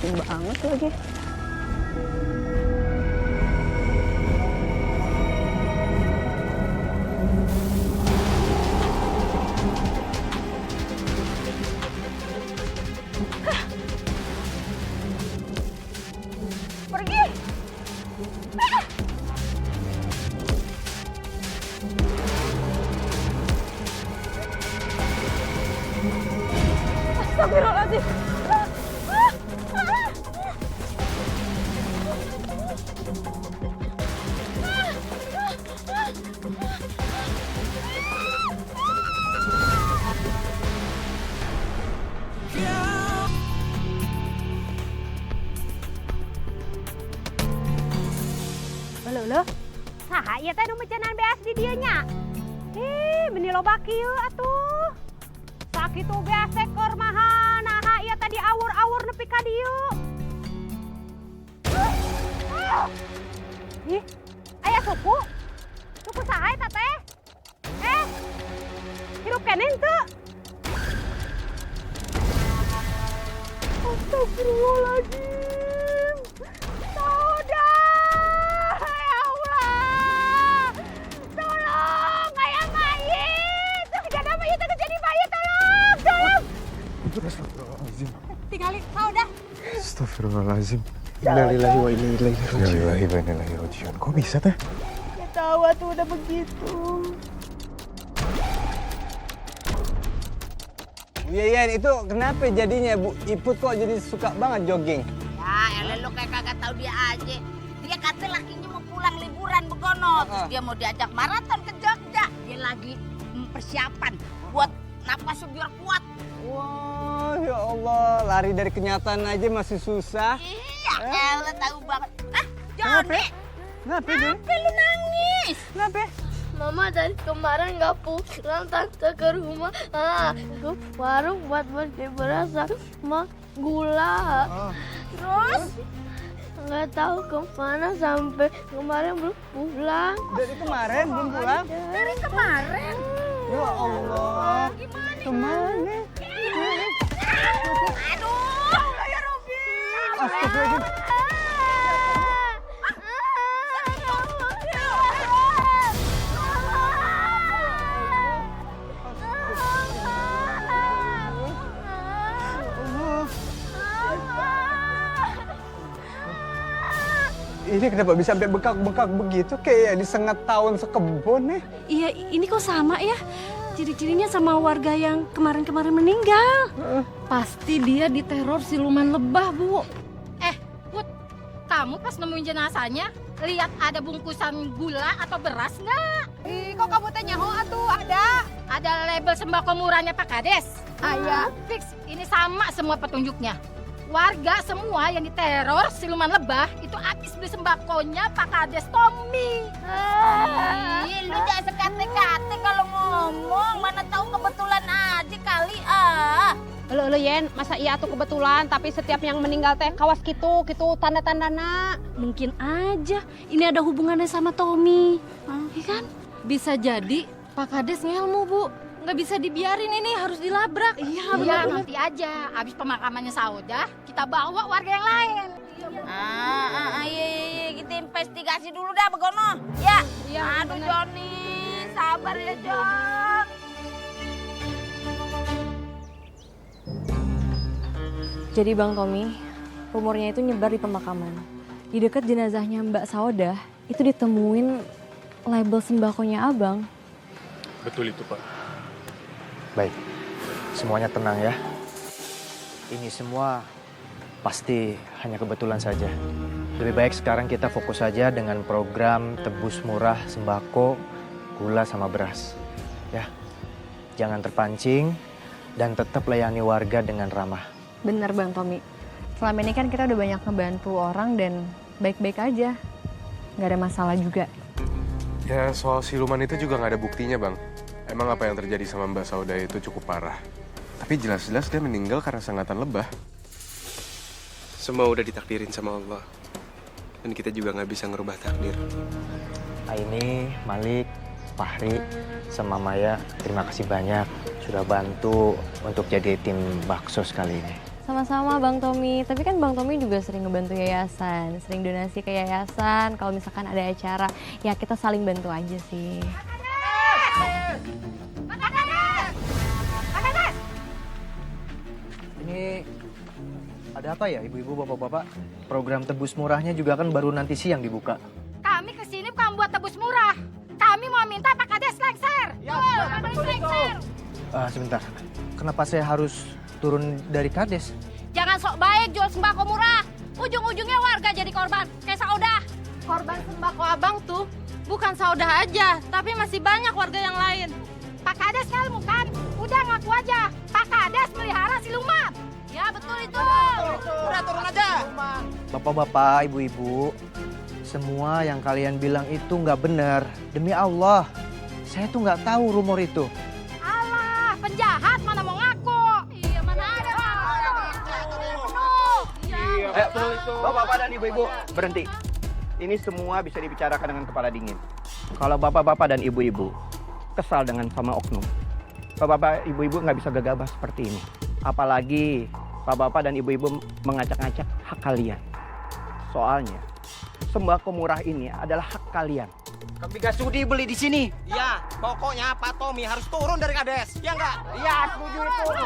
Licin banget lagi. Pergi! Astagfirullahaladzim. Loh, saha ieu teh nu mecenaan beas di dieu nya? Benih loba kieu atuh. Sakitu beas ekor maha naha ieu teh diawur-awur nepi ka dieu. Ih, aya suku? Suku saha eta teh? Hirup keneh teu? Astagfirullahaladzim. Astagfirullahaladzim. Tinggalin saudah. Astagfirullahaladzim. Innalillahi wa inna ilaihi raji'un. Innalillahi wa inna ilaihi raji'un. Kok bisa teh? Ya tahu tuh udah begitu. Yeyen, itu kenapa jadinya Bu Iput kok jadi suka banget jogging? Ya, elah lu kayak kagak tahu dia aja. Dia kata lakinya mau pulang liburan begono. Terus dia mau diajak maraton ke Jogja. Dia lagi persiapan buat napas biar kuat. Wah, ya Allah, lari dari kenyataan aja masih susah. Iya, elah tahu banget. Joni, Kenapa dia? kenapa lu nangis? Kenapa? Mama dari kemarin nggak pulang tante ke rumah. Ke warung buat beli beras sama gula. Terus? Nggak tahu kemana sampai kemarin belum pulang. Dari kemarin belum pulang? Dari kemarin. Ya Allah. Kemana? Aduh, ya Robi. Astagfirullahaladzim. Ini kenapa bisa sampai bekak-bekak begitu? Kayak disengat tahun sekebun nih. Iya, ini kok sama ya? Ciri-cirinya sama warga yang kemarin-kemarin meninggal. Pasti dia diteror siluman lebah, Bu. Put, kamu pas nemuin jenazahnya, lihat ada bungkusan gula atau beras nggak? Kok kamu teh nyaho atuh ada? Ada label sembako murahnya Pak Kades? Aya. Fix, ini sama semua petunjuknya. Warga semua yang diteror siluman lebah itu habis beli sembakonya Pak Kades Tommy. Ih, lu jangan sekate-kate kalau ngomong. Mana tahu kebetulan aja kali Lo Yen, masa iya tuh kebetulan tapi setiap yang meninggal teh kawas gitu tanda-tandana. Mungkin aja ini ada hubungannya sama Tommy. Iya kan? Bisa jadi Pak Kades ngelmu, Bu. Nggak bisa dibiarin, ini harus dilabrak. Iya, Iya, benar. nanti aja. Habis pemakamannya Saudah, kita bawa warga yang lain. iya, kita investigasi dulu dah begono. Ya. Aduh Joni, sabar ya Jon. Jadi Bang Tommy, rumornya itu nyebar di pemakaman. Di dekat jenazahnya Mbak Saudah, itu ditemuin label sembakonya Abang. Betul itu, Pak. Baik, semuanya tenang ya. Ini semua pasti hanya kebetulan saja. Lebih baik sekarang kita fokus saja dengan program tebus murah sembako, gula sama beras. Ya, jangan terpancing dan tetap layani warga dengan ramah. Bener Bang Tommy. Selama ini kan kita udah banyak ngebantu orang dan baik-baik aja. Nggak ada masalah juga. Ya, soal siluman itu juga nggak ada buktinya, Bang. Emang apa yang terjadi sama Mbak Saudah itu cukup parah. Tapi jelas-jelas dia meninggal karena sengatan lebah. Semua udah ditakdirin sama Allah. Dan kita juga nggak bisa ngerubah takdir. Aini, Malik, Fahri, sama Maya, terima kasih banyak sudah bantu untuk jadi tim bakso sekali ini. Sama-sama Bang Tommy, tapi kan Bang Tommy juga sering ngebantu yayasan, sering donasi ke yayasan, kalau misalkan ada acara, ya kita saling bantu aja sih. Ini ada apa ya ibu-ibu, bapak-bapak? Program tebus murahnya juga kan baru nanti siang dibuka. Kami kesini bukan buat tebus murah. Kami mau minta Pak Kades lengser. Sebentar, kenapa saya harus turun dari kades? Jangan sok baik jual sembako murah. Ujung-ujungnya warga jadi korban. Kayak Saudah. Korban sembako abang tuh bukan Saudah aja, tapi masih banyak warga yang lain. Pak Kades kamu kan? Udah ngaku aja. Pak Kades melihara siluman. Ya betul itu. Udah turun aja. Bapak-bapak, ibu-ibu, semua yang kalian bilang itu nggak benar. Demi Allah, saya tuh nggak tahu rumor itu. Alah, penjahat mana mau ngaku? Iya, mana ada. Bapak-bapak dan ibu-ibu, berhenti. Ini semua bisa dibicarakan dengan kepala dingin. Kalau bapak-bapak dan ibu-ibu kesal dengan sama oknum, bapak-bapak, ibu-ibu nggak bisa gegabah seperti ini. Apalagi bapak-bapak dan ibu-ibu mengacak-ngacak hak kalian. Soalnya, sembako murah ini adalah hak kalian. Kami gak sudi beli di sini. Ya, pokoknya Pak Tommy harus turun dari kades. Ya nggak? Iya, setuju itu.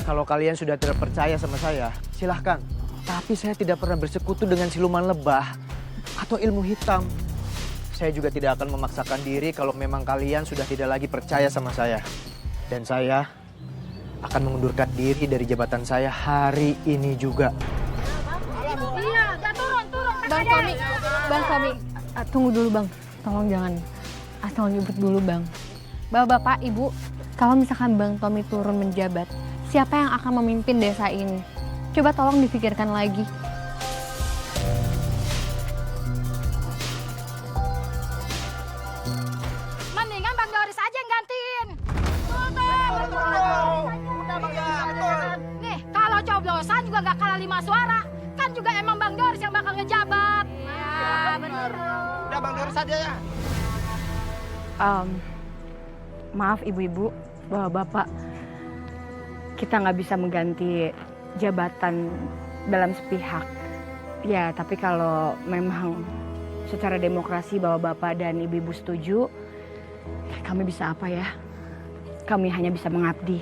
Kalau kalian sudah tidak percaya sama saya, silahkan. Tapi saya tidak pernah bersekutu dengan siluman lebah atau ilmu hitam. Saya juga tidak akan memaksakan diri kalau memang kalian sudah tidak lagi percaya sama saya. Dan saya akan mengundurkan diri dari jabatan saya hari ini juga. Iya, udah turun. Bang Tommy, tunggu dulu Bang. Tolong jangan asal nyebut dulu Bang. Bapak, Ibu, kalau misalkan Bang Tommy turun menjabat, siapa yang akan memimpin desa ini? Coba tolong dipikirkan lagi. Mendingan Bang Doris aja yang gantiin. Nih, kalau coblosan juga gak kalah 5 suara. Kan juga emang Bang Doris yang bakal ngejabat. Iya, bener. Udah Bang Doris aja ya. Maaf ibu-ibu, bapak-bapak, kita nggak bisa mengganti jabatan dalam sepihak. Ya, tapi kalau memang secara demokrasi bapak-bapak dan ibu-ibu setuju, kami bisa apa ya? Kami hanya bisa mengabdi.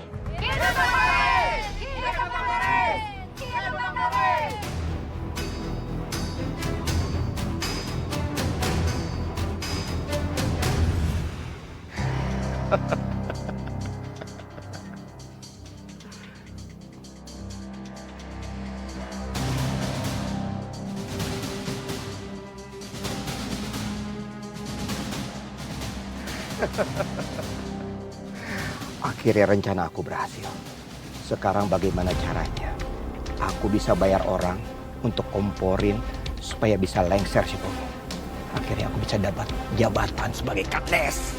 Akhirnya rencana aku berhasil. Sekarang bagaimana caranya? Aku bisa bayar orang untuk komporin supaya bisa lengser si Tommy. Akhirnya aku bisa dapat jabatan sebagai kades.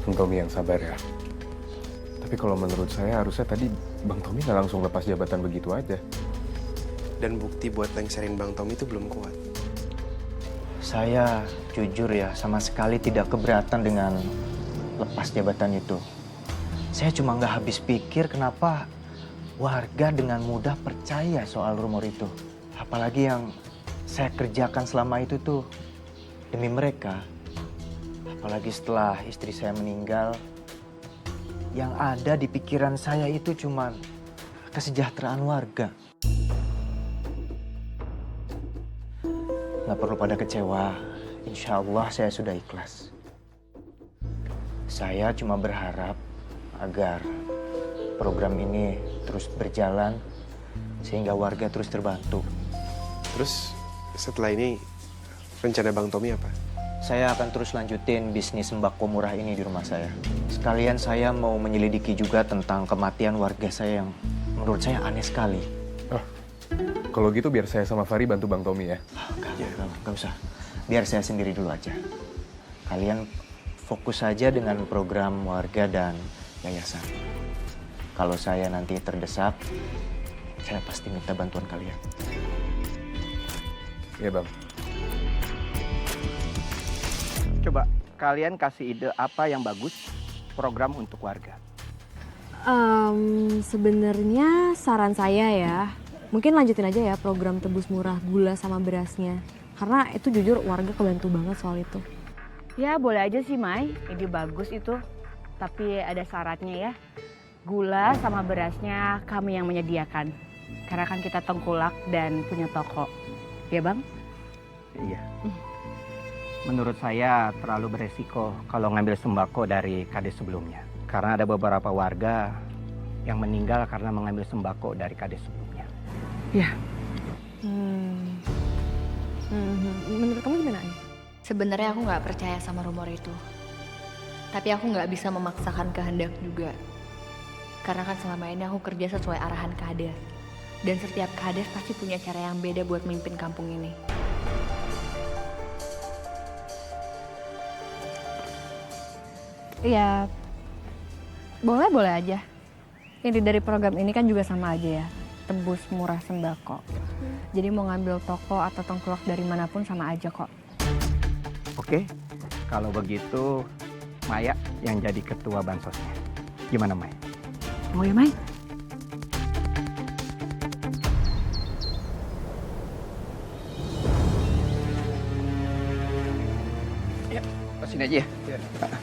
Bang Tommy yang sabar ya. Tapi kalau menurut saya harusnya tadi Bang Tommy nggak langsung lepas jabatan begitu aja. Dan bukti buat lengserin Bang Tommy itu belum kuat. Saya jujur ya, sama sekali tidak keberatan dengan lepas jabatan itu. Saya cuma nggak habis pikir kenapa warga dengan mudah percaya soal rumor itu. Apalagi yang saya kerjakan selama itu tuh demi mereka. Apalagi setelah istri saya meninggal, yang ada di pikiran saya itu cuma kesejahteraan warga. Nggak perlu pada kecewa, insya Allah saya sudah ikhlas. Saya cuma berharap agar program ini terus berjalan sehingga warga terus terbantu. Terus setelah ini rencana Bang Tommy apa? Saya akan terus lanjutin bisnis sembako murah ini di rumah saya. Sekalian saya mau menyelidiki juga tentang kematian warga saya yang menurut saya aneh sekali. Oh, kalau gitu biar saya sama Fari bantu Bang Tommy ya. Gak usah, biar saya sendiri dulu aja. Kalian fokus saja dengan program warga dan yayasan. Kalau saya nanti terdesak, saya pasti minta bantuan kalian. Iya bang. Coba kalian kasih ide apa yang bagus program untuk warga. Sebenarnya saran saya ya, mungkin lanjutin aja ya program tebus murah gula sama berasnya. Karena itu jujur warga kebantu banget soal itu. Ya boleh aja sih Mai, ide bagus itu. Tapi ada syaratnya ya. Gula sama berasnya kami yang menyediakan. Karena kan kita tengkulak dan punya toko. Ya bang? Iya. Menurut saya terlalu beresiko kalau ngambil sembako dari kades sebelumnya. Karena ada beberapa warga yang meninggal karena mengambil sembako dari kades sebelumnya. Ya. Menurut kamu gimana, Ani? Sebenarnya aku nggak percaya sama rumor itu. Tapi aku nggak bisa memaksakan kehendak juga. Karena kan selama ini aku kerja sesuai arahan kades. Dan setiap kades pasti punya cara yang beda buat memimpin kampung ini. Iya, boleh aja. Inti dari program ini kan juga sama aja ya, tebus murah sembako. Jadi mau ngambil toko atau tengkulak dari manapun sama aja kok. Oke, kalau begitu Maya yang jadi ketua bansosnya. Gimana Maya? Mau ya Mai? Sini aja ya.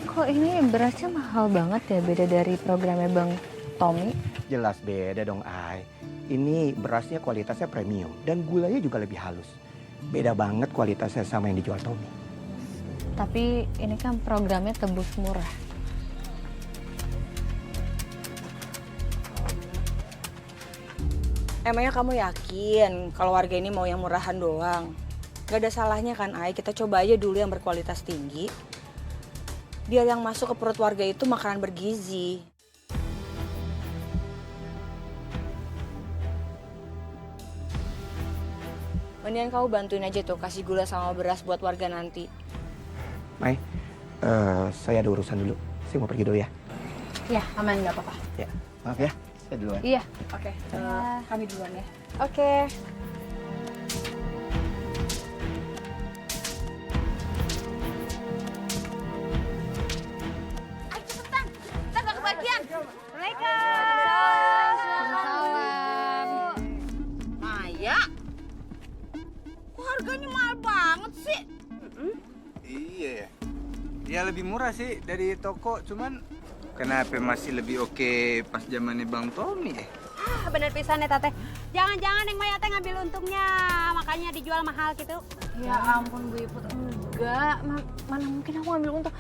Kok ini berasnya mahal banget ya, beda dari programnya Bang Tommy? Jelas beda dong, Ai. Ini berasnya kualitasnya premium dan gulanya juga lebih halus. Beda banget kualitasnya sama yang dijual Tommy. Tapi ini kan programnya tebus murah. Emangnya kamu yakin kalau warga ini mau yang murahan doang? Gak ada salahnya kan, Ai? Kita coba aja dulu yang berkualitas tinggi. Biar yang masuk ke perut warga itu makanan bergizi. Mendingan kamu bantuin aja tuh, kasih gula sama beras buat warga nanti. Mai, saya ada urusan dulu. Saya mau pergi dulu ya. Ya, aman nggak apa-apa. Ya, maaf ya. Saya duluan. Iya. Oke, kami duluan ya. Oke. Ayo cepetan, kita gak kebagian. Waalaikumsalam. Maya, kok harganya mahal banget sih? Iya ya. Ya lebih murah sih dari toko, cuman kenapa masih lebih oke pas zamannya Bang Tommy ya? Bener pisan ya Tete. Jangan-jangan yang Maya teh ngambil untungnya, makanya dijual mahal gitu. Ya ampun Bu Iput, enggak. Mana mungkin aku ngambil untung.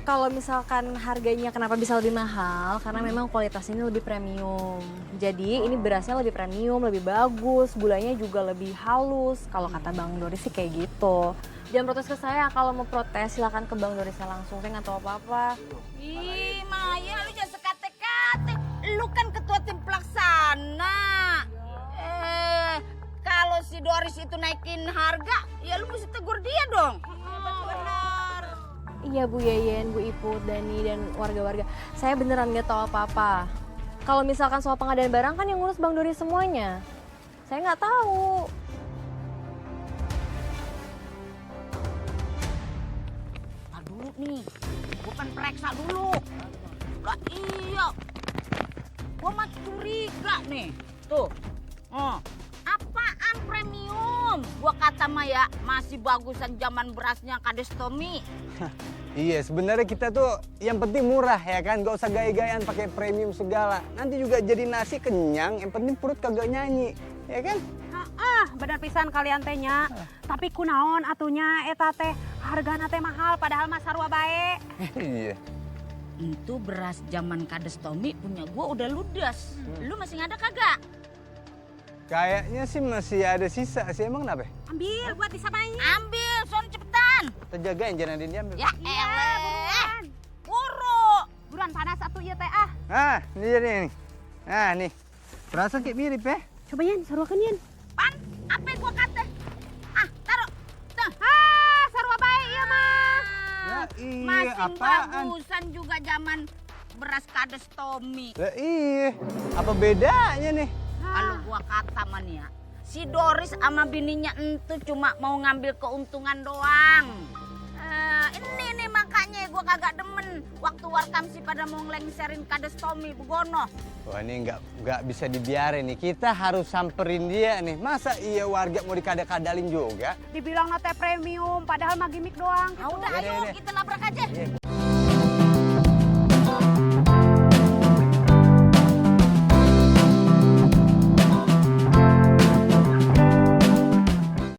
Kalau misalkan harganya kenapa bisa lebih mahal? Karena memang kualitas ini lebih premium. Jadi ini berasnya lebih premium, lebih bagus, gulanya juga lebih halus. Kalau kata Bang Doris sih kayak gitu. Jangan protes ke saya, kalau mau protes silakan ke Bang Dorisnya langsung, saya nggak tahu apa-apa. Ih, Maya, lu jangan sekate-kate. Lu kan ketua tim pelaksana. Kalau si Doris itu naikin harga, ya lu mesti tegur dia dong. Benar. Iya Bu Yeyen, Bu Iput, Dani, dan warga-warga. Saya beneran nggak tahu apa-apa. Kalau misalkan soal pengadaan barang kan yang ngurus Bang Doris semuanya. Saya nggak tahu. Dulu nih, bukan periksa dulu. Lah iya, gua mah curiga nih. Tuh, apaan premium? Gua kata Maya masih bagusan zaman berasnya Kades Tommy. Iya, sebenarnya kita tuh yang penting murah ya kan, gak usah gaya-gayaan pakai premium segala. Nanti juga jadi nasi kenyang, yang penting perut kagak nyanyi, ya kan? Bener pisan kalian tehnya. Tapi kunaon atunya eta teh hargana teh mahal padahal mah sarua bae. Iya. Itu beras zaman Kades Tommy punya gua udah ludes. Lu masih ada kagak? Kayaknya sih masih ada sisa sih, emang kenapa? Ambil buat disamain. Ambil, son cepetan. Terjagain jangan ada yang diambil. Ya elah. Buru. Buruan panas atuh ieu teh ah. Ah, ini jadi nih. Nah, nih. Perasaan kayak mirip ya? Coba Yan, saruakeun Yan. Pan, apa yang gua kata? Ah, taruh. Tuh. Sarua bae ieu mah. Ya, iya, Masih apaan? bagusan juga zaman beras Kades Tommy. Lah iya, apa bedanya nih? Kalau gua kata mania, si Doris sama bininya itu cuma mau ngambil keuntungan doang. Ini nih makanya gua kagak demen waktu Warkamsi pada mau ngelengserin kades Tommy Begono. Wah ini nggak bisa dibiarin nih. Kita harus samperin dia nih. Masa iya warga mau dikada-kadalin juga? Dibilang nate premium, padahal mah gimmick doang. Udah ayo kita labrak aja.